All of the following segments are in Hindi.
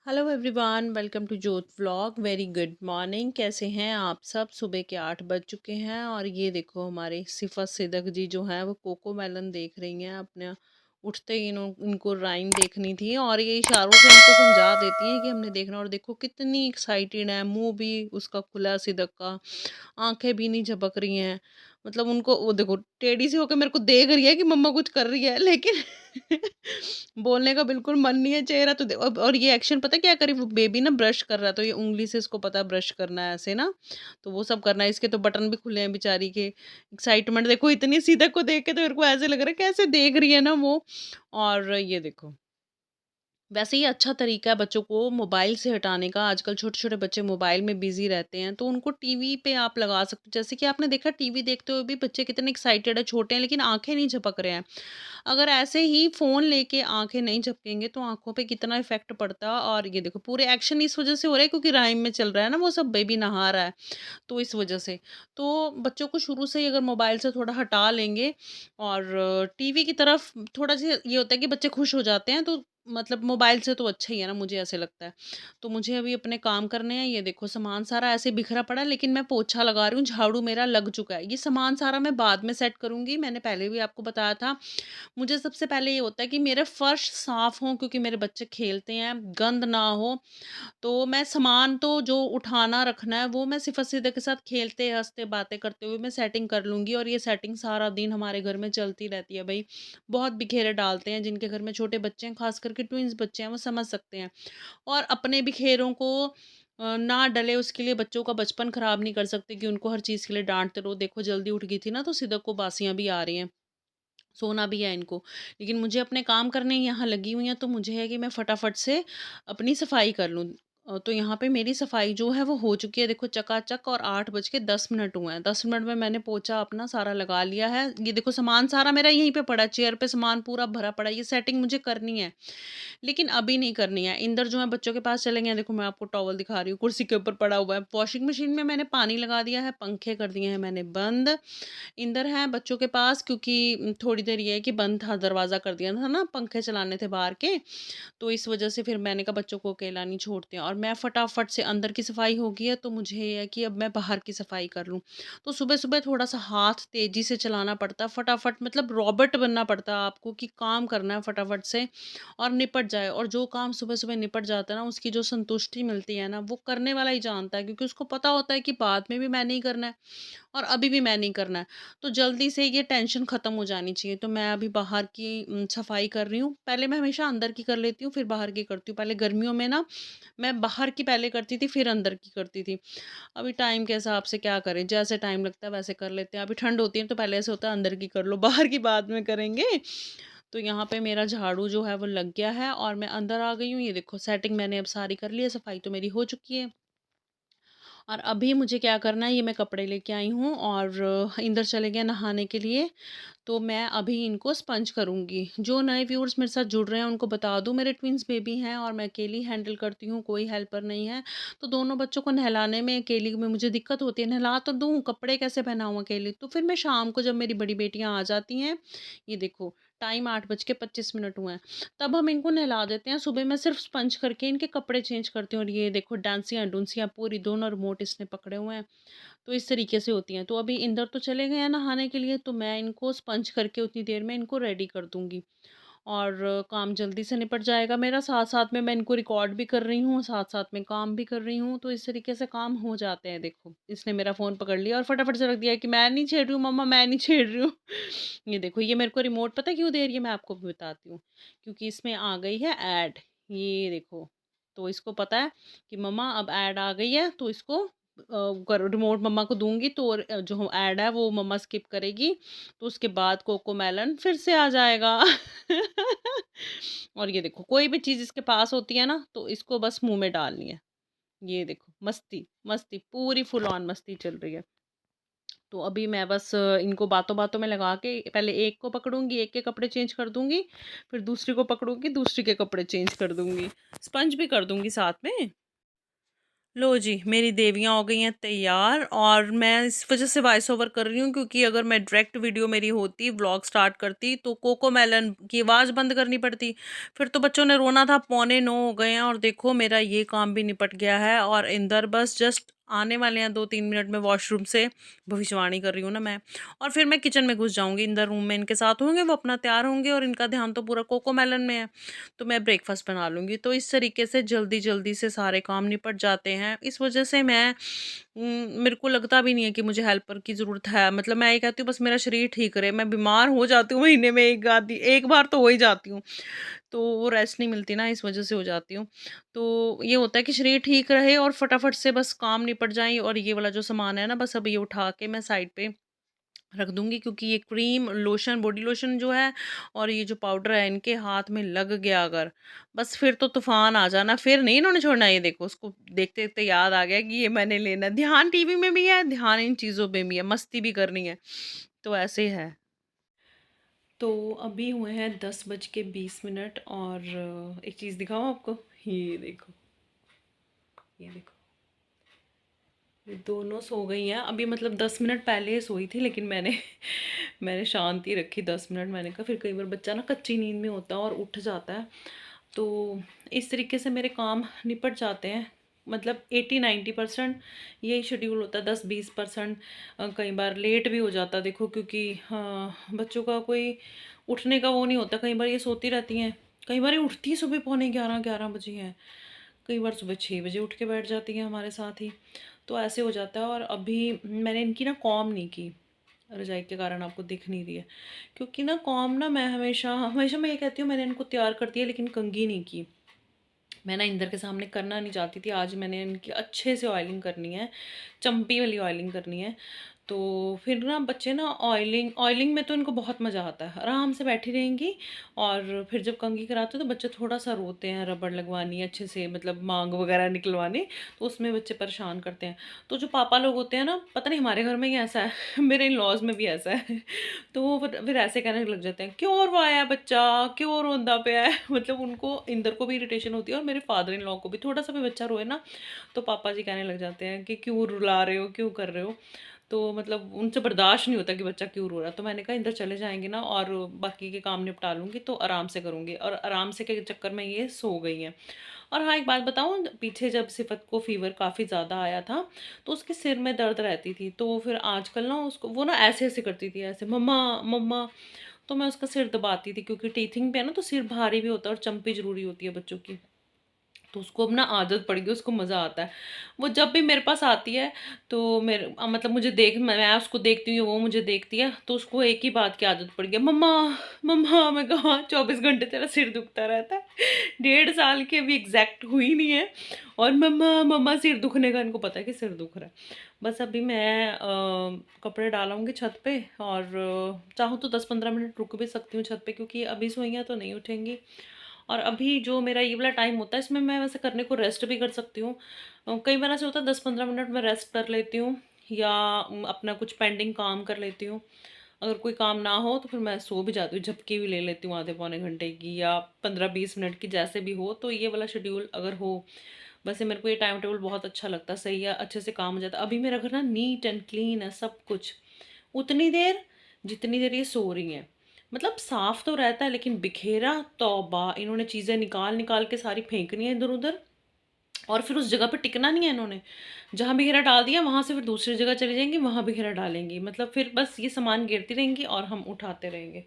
हेलो एवरीवन, वेलकम टू जोत व्लॉग। Very good morning. कैसे हैं आप सब? सुबह के 8 बज चुके हैं और ये देखो हमारे सिफत सिदक जी जो हैं वो कोको मेलन देख रही हैं। अपने उठते ही इनको राइम देखनी थी और ये इशारों से इनको समझा देती हैं कि हमने देखना। और देखो कितनी एक्साइटेड है, मुंह भी उसका खुला सिदक का, आंखें भी नहीं झपक रही हैं। मतलब उनको वो देखो टेढ़ी सी होकर मेरे को देख रही है कि मम्मा कुछ कर रही है, लेकिन बोलने का बिल्कुल मन नहीं है। चेहरा तो और ये एक्शन पता है क्या करी, वो बेबी ना ब्रश कर रहा है तो ये उंगली से इसको पता है ब्रश करना है ऐसे ना, तो वो सब करना है। इसके तो बटन भी खुले हैं बेचारी के। एक्साइटमेंट देखो इतनी, सीधा को देख के तो मेरे को ऐसे लग रहा है कैसे देख रही है ना वो। और ये देखो, वैसे ये अच्छा तरीका है बच्चों को मोबाइल से हटाने का। आजकल छोटे-छोटे बच्चे मोबाइल में बिज़ी रहते हैं, तो उनको टीवी पे आप लगा सकते हो। जैसे कि आपने देखा टीवी देखते हुए भी बच्चे कितने एक्साइटेड है, छोटे हैं लेकिन आँखें नहीं झपक रहे हैं। अगर ऐसे ही फ़ोन लेके आँखें नहीं झपकेंगे तो आँखों पे कितना इफ़ेक्ट पड़ता है। और ये देखो पूरे एक्शन इस वज़ह से हो रहे हैं क्योंकि राइम में चल रहा है ना, वो सब बेबी नहा रहा है, तो इस वज़ह से। तो बच्चों को शुरू से ही अगर मोबाइल से थोड़ा हटा लेंगे और टीवी की तरफ थोड़ा-सा ये होता है कि बच्चे खुश हो जाते हैं, तो मतलब मोबाइल से तो अच्छा ही है ना, मुझे ऐसे लगता है। तो मुझे अभी अपने काम करने हैं। ये देखो सामान सारा ऐसे बिखरा पड़ा है लेकिन मैं पोछा लगा रही हूँ, झाड़ू मेरा लग चुका है। ये सामान सारा मैं बाद में सेट करूँगी, मैंने पहले भी आपको बताया था। मुझे सबसे पहले ये होता है कि मेरे फर्श साफ़ हों क्योंकि मेरे बच्चे खेलते हैं, गंद ना हो। तो मैं सामान तो जो उठाना रखना है वो मैं सिफ़ा-सीदा के साथ खेलते, हँसते, बातें करते हुए मैं सेटिंग कर लूँगी। और ये सेटिंग सारा दिन हमारे घर में चलती रहती है भई। बहुत बिखेरे डालते हैं, जिनके घर में छोटे बच्चे हैं, ख़ास करके ट्विन्स बच्चे हैं, वो समझ सकते हैं। और अपने बिखेरों को ना डले उसके लिए बच्चों का बचपन ख़राब नहीं कर सकते कि उनको हर चीज़ के लिए डाँटते रहो। देखो जल्दी उठ गई थी ना तो सिदक को बासियाँ भी आ रही हैं। सोना भी है इनको। लेकिन मुझे अपने काम करने यहाँ लगी हुई हैं, तो मुझे है कि मैं फटाफट से अपनी सफाई कर लूँ। तो यहाँ पे मेरी सफाई जो है वो हो चुकी है देखो चकाचक। और 8 बज के 10 मिनट हुए हैं। 10 मिनट में मैंने पोछा अपना सारा लगा लिया है। ये देखो सामान सारा मेरा यहीं पे पड़ा है, चेयर पे सामान पूरा भरा पड़ा है। ये सेटिंग मुझे करनी है। लेकिन अभी नहीं करनी है। इंदर जो है बच्चों के पास चले गए हैं। देखो मैं आपको टॉवल दिखा रही हूँ, कुर्सी के ऊपर पड़ा हुआ है। वॉशिंग मशीन में मैंने पानी लगा दिया है, पंखे कर दिए हैं मैंने बंद। इंदर हैं बच्चों के पास क्योंकि थोड़ी देर ये है कि बंद था, दरवाज़ा कर दिया था ना, पंखे चलाने थे बाहर के, तो इस वज़ह से फिर मैंने कहा बच्चों को अकेला नहीं छोड़ते हैं। और मैं फटाफट से, अंदर की सफाई हो गई है तो मुझे ये है कि अब मैं बाहर की सफाई कर लूँ। तो सुबह-सुबह थोड़ा-सा हाथ तेज़ी से चलाना पड़ता है, फटाफट मतलब रॉबर्ट बनना पड़ता है आपको कि काम करना है फटाफट से और निपट जाए। और जो काम सुबह-सुबह निपट जाता है ना, उसकी जो संतुष्टि मिलती है ना, वो करने वाला ही जानता है क्योंकि उसको पता होता है कि बाद में भी मैंने ही करना है और अभी भी मैंने ही करना है। तो जल्दी से ये टेंशन ख़त्म हो जानी चाहिए। तो मैं अभी बाहर की सफाई कर रही हूँ। पहले मैं हमेशा अंदर की कर लेती हूँ, फिर बाहर की करती हूँ। पहले गर्मियों में ना मैं बाहर की पहले करती थी, फिर अंदर की करती थी। अभी टाइम के हिसाब से क्या करें, जैसे टाइम लगता है वैसे कर लेते हैं। अभी ठंड होती है तो पहले ऐसे होता है अंदर की कर लो, बाहर की बाद में करेंगे। तो यहाँ पे मेरा झाड़ू जो है वो लग गया है और मैं अंदर आ गई हूँ। ये देखो सेटिंग मैंने अब सारी कर ली है, सफाई तो मेरी हो चुकी है। और अभी मुझे क्या करना है, ये मैं कपड़े लेके आई हूँ और इंदर चले गए नहाने के लिए। तो मैं अभी इनको स्पंज करूँगी। जो नए व्यूअर्स मेरे साथ जुड़ रहे हैं उनको बता दूँ, मेरे ट्विन्स बेबी हैं और मैं अकेली हैंडल करती हूँ, कोई हेल्पर नहीं है। तो दोनों बच्चों को नहलाने में अकेली में मुझे दिक्कत होती है। नहला तो दूँ, कपड़े कैसे पहनाऊँ अकेले? तो फिर मैं शाम को जब मेरी बड़ी बेटियाँ आ जाती हैं, ये देखो टाइम 8 बज के 25 मिनट हुए हैं, तब हम इनको नहला देते हैं। सुबह मैं सिर्फ स्पंज करके इनके कपड़े चेंज करती हूँ। और ये देखो डांसियाँ-डुंसियाँ पूरी दोनों रिमोट इसने पकड़े हुए हैं। तो इस तरीके से होती हैं। तो अभी इंदर तो चले गए हैं नहाने के लिए, तो मैं इनको स्पंज करके उतनी देर में इनको रेडी कर दूँगी और काम जल्दी से निपट जाएगा मेरा। साथ-साथ में मैं इनको रिकॉर्ड भी कर रही हूँ, साथ-साथ में काम भी कर रही हूँ, तो इस तरीके से काम हो जाते हैं। देखो, इसने मेरा फ़ोन पकड़ लिया और फटाफट से रख दिया कि मैं नहीं छेड़ रही हूँ मम्मा, मैं नहीं छेड़ रही हूँ। ये देखो, ये मेरे को रिमोट पता है क्यों दे रही है, मैं आपको भी बताती हूँ। क्योंकि इसमें आ गई है ऐड, ये देखो। तो इसको पता है कि मम्मा अब ऐड आ गई है, तो इसको करो रिमोट मम्मा को दूँगी तो जो ऐड है वो मम्मा स्किप करेगी, तो उसके बाद कोकोमेलन फिर से आ जाएगा। और ये देखो कोई भी चीज़ इसके पास होती है ना, तो इसको बस मुँह में डालनी है। ये देखो मस्ती, मस्ती पूरी फुल ऑन मस्ती चल रही है। तो अभी मैं बस इनको बातों-बातों में लगा के पहले एक को पकड़ूँगी, एक के कपड़े चेंज कर दूँगी, फिर दूसरी को पकड़ूँगी, दूसरी के कपड़े चेंज कर दूँगी। स्पंज भी कर दूँगी साथ में। लो जी, मेरी देवियाँ हो गई हैं तैयार और मैं इस वज़ह से वॉइस ओवर कर रही हूँ क्योंकि अगर मैं डायरेक्ट वीडियो मेरी होती, व्लॉग स्टार्ट करती तो कोकोमेलन की आवाज़ बंद करनी पड़ती। फिर तो बच्चों ने रोना था, पौने 9 हो गए हैं और देखो मेरा ये काम भी निपट गया है और इंदर बस जस्ट आने वाले हैं 2-3 मिनट में वॉशरूम से। भविष्यवाणी कर रही हूँ ना मैं। और फिर मैं किचन में घुस जाऊँगी, इंदर रूम में इनके साथ होंगे, वो अपना तैयार होंगे और इनका ध्यान तो पूरा कोकोमेलन में है। तो मैं ब्रेकफास्ट बना लूँगी। तो इस तरीके से जल्दी-जल्दी से सारे काम निपट जाते हैं। इस वज़ह से मेरे को लगता भी नहीं है कि मुझे हेल्पर की ज़रूरत है। मतलब मैं ये कहती हूँ बस मेरा शरीर ठीक रहे। मैं बीमार हो जाती हूँ महीने में 1 बार तो हो ही जाती हूँ। तो वो रेस्ट नहीं मिलती ना, इस वज़ह से हो जाती हूँ। तो ये होता है कि शरीर ठीक रहे और फटाफट से बस काम निपट जाएँ और ये वाला जो सामान है ना बस अब ये उठा के मैं साइड पे रख दूँगी क्योंकि ये क्रीम, लोशन, बॉडी लोशन जो है और ये जो पाउडर है इनके हाथ में लग गया अगर, बस फिर तो तूफ़ान आ जाना, फिर नहीं इन्होंने छोड़ना। ये देखो उसको देखते-देखते याद आ गया कि ये मैंने लेना है। ध्यान टीवी में भी है, ध्यान इन चीज़ों पे भी है, मस्ती भी करनी है, तो ऐसे है। तो अभी हुए हैं 10:20 और एक चीज़ दिखाऊँ आपको? ये देखो, ये देखो। ये दोनों सो गई हैं अभी, मतलब 10 मिनट पहले सोई थी लेकिन मैंने मैंने शांति रखी 10 मिनट। मैंने कहा फिर कई बार बच्चा ना कच्ची नींद में होता है और उठ जाता है, तो इस तरीके से मेरे काम निपट जाते हैं। मतलब 80-90% यही शेड्यूल होता है, 10-20% कई बार लेट भी हो जाता है देखो, क्योंकि बच्चों का कोई उठने का वो नहीं होता। कई बार ये सोती रहती हैं, कई बार ये उठती ही सुबह पौने 11 बजे हैं, कई बार सुबह 6 बजे उठ के बैठ जाती हैं हमारे साथ ही। तो ऐसे हो जाता है। और अभी मैंने इनकी ना कॉम नहीं की, रजाई के कारण आपको दिख नहीं रही है, क्योंकि ना कॉम ना मैं हमेशा हमेशा मैं ये कहती हूँ मैंने इनको तैयार कर दिया लेकिन कंघी नहीं की। मैं ना इंदर के सामने करना नहीं चाहती थी। आज मैंने इनकी अच्छे से ऑयलिंग करनी है, चंपी वाली ऑयलिंग करनी है। तो फिर ना बच्चे ना ऑयलिंग ऑयलिंग में तो इनको बहुत मज़ा आता है, आराम से बैठी रहेंगी। और फिर जब कंघी कराते हो तो बच्चे थोड़ा सा रोते हैं, रबड़ लगवानी है अच्छे से, मतलब मांग वगैरह निकलवानी, तो उसमें बच्चे परेशान करते हैं। तो जो पापा लोग होते हैं ना, पता नहीं हमारे घर में ही ऐसा है मेरे इन लॉज में भी ऐसा है तो वो फिर ऐसे कहने लग जाते हैं क्यों रवाया बच्चा, क्यों रोंदा पे है मतलब उनको, इंदर को भी इरिटेशन होती है और मेरे फादर इन लॉ को भी। थोड़ा सा भी बच्चा रोए ना तो पापा जी कहने लग जाते हैं कि क्यों रुला रहे हो, क्यों कर रहे हो। तो मतलब उनसे बर्दाश्त नहीं होता कि बच्चा क्यों रो रहा है। तो मैंने कहा इंदर चले जाएंगे ना और बाकी के काम निपटा लूँगी तो आराम से करूँगी, और आराम से के चक्कर में ये सो गई हैं। और हाँ, एक बात बताऊँ, पीछे जब सिफत को फ़ीवर काफ़ी ज़्यादा आया था तो उसके सिर में दर्द रहती थी, तो फिर आजकल ना उसको वो ना ऐसे-ऐसे करती थी, ऐसे मम्मा मम्मा, तो मैं उसका सिर दबाती थी क्योंकि टीथिंग पे है ना तो सिर भारी भी होता है और चंपी ज़रूरी होती है बच्चों की। तो उसको अब ना आदत पड़ गई, उसको मज़ा आता है। वो जब भी मेरे पास आती है तो मतलब मुझे देख, मैं उसको देखती हूँ, वो मुझे देखती है, तो उसको एक ही बात की आदत पड़ गई, मम्मा मम्मा। मैं कहा 24 घंटे तेरा सिर दुखता रहता है 1.5 साल की अभी एग्जैक्ट हुई नहीं है और मम्मा मम्मा सिर दुखने का इनको पता है कि सिर दुख रहा है। बस अभी मैं कपड़े डालूँगी छत पे और चाहूँ तो 10-15 मिनट रुक भी सकती हूँ छत पे, क्योंकि अभी सोई हैं तो नहीं उठेंगी। और अभी जो मेरा ये वाला टाइम होता है इसमें मैं वैसे करने को रेस्ट भी कर सकती हूँ। कई बार ऐसे होता है 10-15 मिनट में रेस्ट कर लेती हूँ या अपना कुछ पेंडिंग काम कर लेती हूँ। अगर कोई काम ना हो तो फिर मैं सो भी जाती हूँ, झपकी भी ले लेती हूँ आधे पौने घंटे की या 15-20 मिनट की, जैसे भी हो। तो ये वाला शेड्यूल अगर हो, वैसे मेरे को ये टाइम टेबल बहुत अच्छा लगता है, सही है, अच्छे से काम हो जाता है। अभी मेरा घर ना नीट एंड क्लीन है सब कुछ, उतनी देर जितनी देर ये सो रही हैं। मतलब साफ तो रहता है लेकिन बिखेरा, तौबा, इन्होंने चीज़ें निकाल निकाल के सारी फेंकनी है इधर उधर, और फिर उस जगह पे टिकना नहीं है इन्होंने। जहाँ बिखेरा डाल दिया वहाँ से फिर दूसरी जगह चली जाएंगी, वहाँ बिखेरा डालेंगी, मतलब फिर बस ये सामान गिरती रहेंगी और हम उठाते रहेंगे।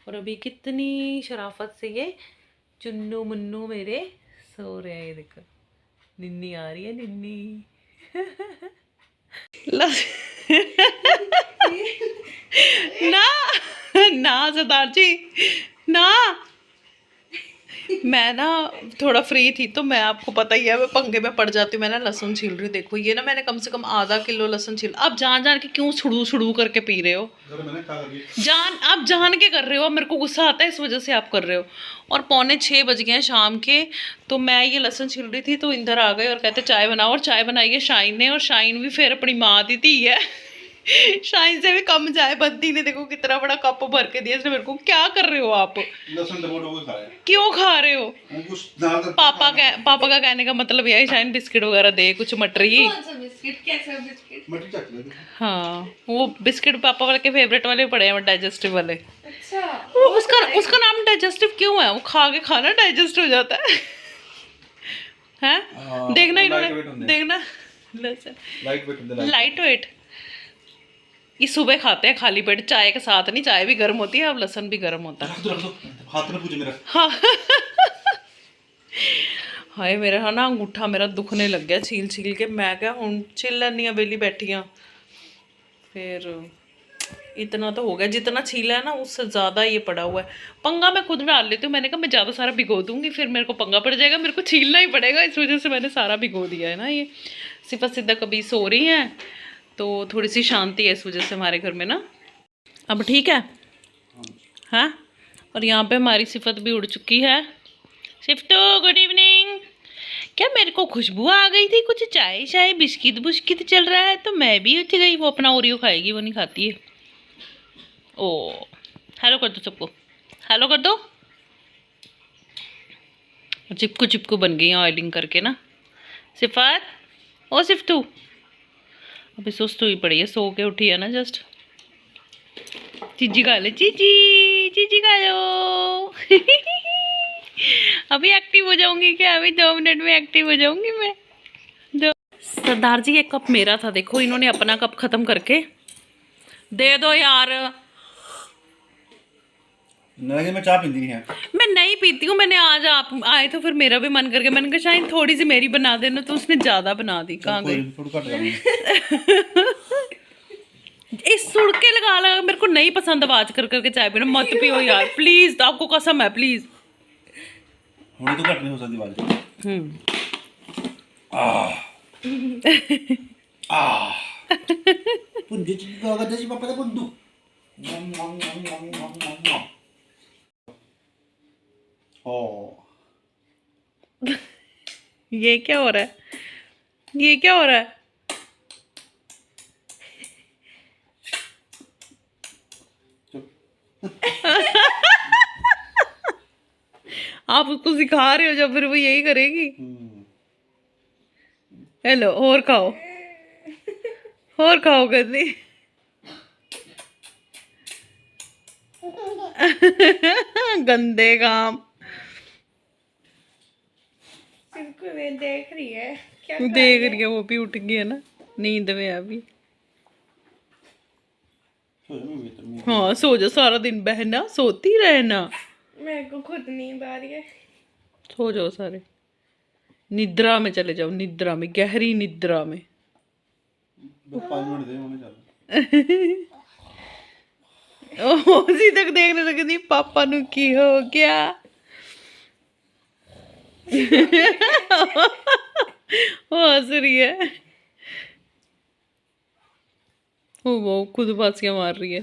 और अभी कितनी शराफत से ये चुन्नू मुन्नू मेरे सो रहे हैं, ये देखो निन्नी आ रही है, निन्नी ना ना सरदार जी ना। मैं ना थोड़ा फ्री थी तो मैं, आपको पता ही है मैं पंगे में पड़ जाती हूँ। मैं ना लहसुन छील रही हूँ, देखो ये ना मैंने कम से कम आधा किलो लहसुन छील। आप जान जान के क्यों छुड़ू छुड़ू करके पी रहे हो? आप जान के कर रहे हो, मेरे को गुस्सा आता है इस वजह से आप कर रहे हो। और पौने 6 बज गए हैं शाम के, तो मैं ये लहसुन छील रही थी तो इंदर आ गए और कहते चाय बनाओ, और चाय बनाई है शाइन ने, और शाइन भी फिर अपनी माँ दी थी है शाइन से भी कम चाय बनती ने, देखो कितना बड़ा कप भर के दिया इसने मेरे को। क्या कर रहे हो आप? लहसुन डबो खा रहे हैं। क्यों खा रहे हो? पापा पापा का कहने का मतलब यह है शाइन बिस्किट वगैरह दे, कुछ मटरी। कौन सा बिस्किट, कैसा बिस्किट? मटर चख ले। हाँ वो बिस्किट पापा वाले के फेवरेट वाले पड़े हैं, डाइजेस्टिव वाले। अच्छा उसका नाम डाइजेस्टिव क्यों है? वो खा के खाना डाइजेस्ट हो जाता है। हैं? देखना इन्होंने, देखना लाइट वेट होते हैं। Light weight. ये सुबह खाते हैं खाली पेट, चाय के साथ नहीं, चाय भी गर्म होती है अब लहसुन भी गर्म होता है। रख दो हाथ में पूछ मेरा। हाँ हाय मेरा है ना अंगूठा मेरा दुखने लग गया छील छील के। मैं क्या हूँ छिल लैनी बेली बैठी हाँ, फिर इतना तो हो गया, जितना छीला है ना उससे ज़्यादा ये पड़ा हुआ है। पंगा मैं खुद डाल लेती हूँ, मैंने कहा मैं ज़्यादा सारा भिगो दूंगी फिर मेरे को पंगा पड़ जाएगा, मेरे को छीलना ही पड़ेगा, इस वजह से मैंने सारा भिगो दिया है ना। ये सिफा सिद्धा कभी सो रही हैं तो थोड़ी सी शांति है इस वजह से हमारे घर में ना। अब ठीक है हाँ। और यहाँ पे हमारी सिफत भी उड़ चुकी है। सिफ्टो गुड इवनिंग। क्या मेरे को खुशबू आ गई थी, कुछ चाय शाय बिस्किट बुस्किट चल रहा है तो मैं भी उठ गई। वो अपना ओरियो खाएगी, वो नहीं खाती है। ओ हेलो कर दो सबको, हेलो कर दो। चिपकू चिपकू बन गई ऑयलिंग करके ना सिफात। ओ सिफ्टू अभी सुस्त हुई पड़ी है, सो के उठी है ना जस्ट। चीजी खा ले, चीजी चीजी खा लो। अभी एक्टिव हो जाऊंगी क्या? अभी 2 मिनट में एक्टिव हो जाऊंगी मैं। सरदार जी एक कप मेरा था, देखो इन्होंने अपना कप खत्म करके दे दो यार। नहीं मैं चाय पीती नहीं है। मैं नहीं पीती हूँ, मैंने आज आप आए तो फिर मेरा भी मन करके मैंने कहा शायद थोड़ी सी मेरी बना देना, तो उसने ज्यादा बना दी। कहाँ गई? इस सुड़ के लगा लगा मेरे को नहीं पसंद आवाज कर करके चाय पीना। मत पियो यार प्लीज, आपको कसम है प्लीज। हुणे तो घट नहीं हो सकती आवाज। पुंजू चिंगा का देसी पापा का बुंदू। ओ ये क्या हो रहा है? ये क्या हो रहा है? आप उसको सिखा रहे हो जब फिर वो यही करेगी। हेलो और खाओ, और खाओ कहती। गंदे काम। सिर्फ वे देख रही है क्या देख रही है, वो भी उठ गई है ना नींद में अभी। हाँ सो जा, सारा दिन बहना सोती रहना। मेरे को खुद नींद आ रही है। सो जाओ सारे, निद्रा में चले जाओ, निद्रा में, गहरी निद्रा में। 5 मिनट दे होने चल। उसी तक देखने लगी थी पापा नु की हो गया। वो हंस रही है, वो खुद बासियां मार रही है।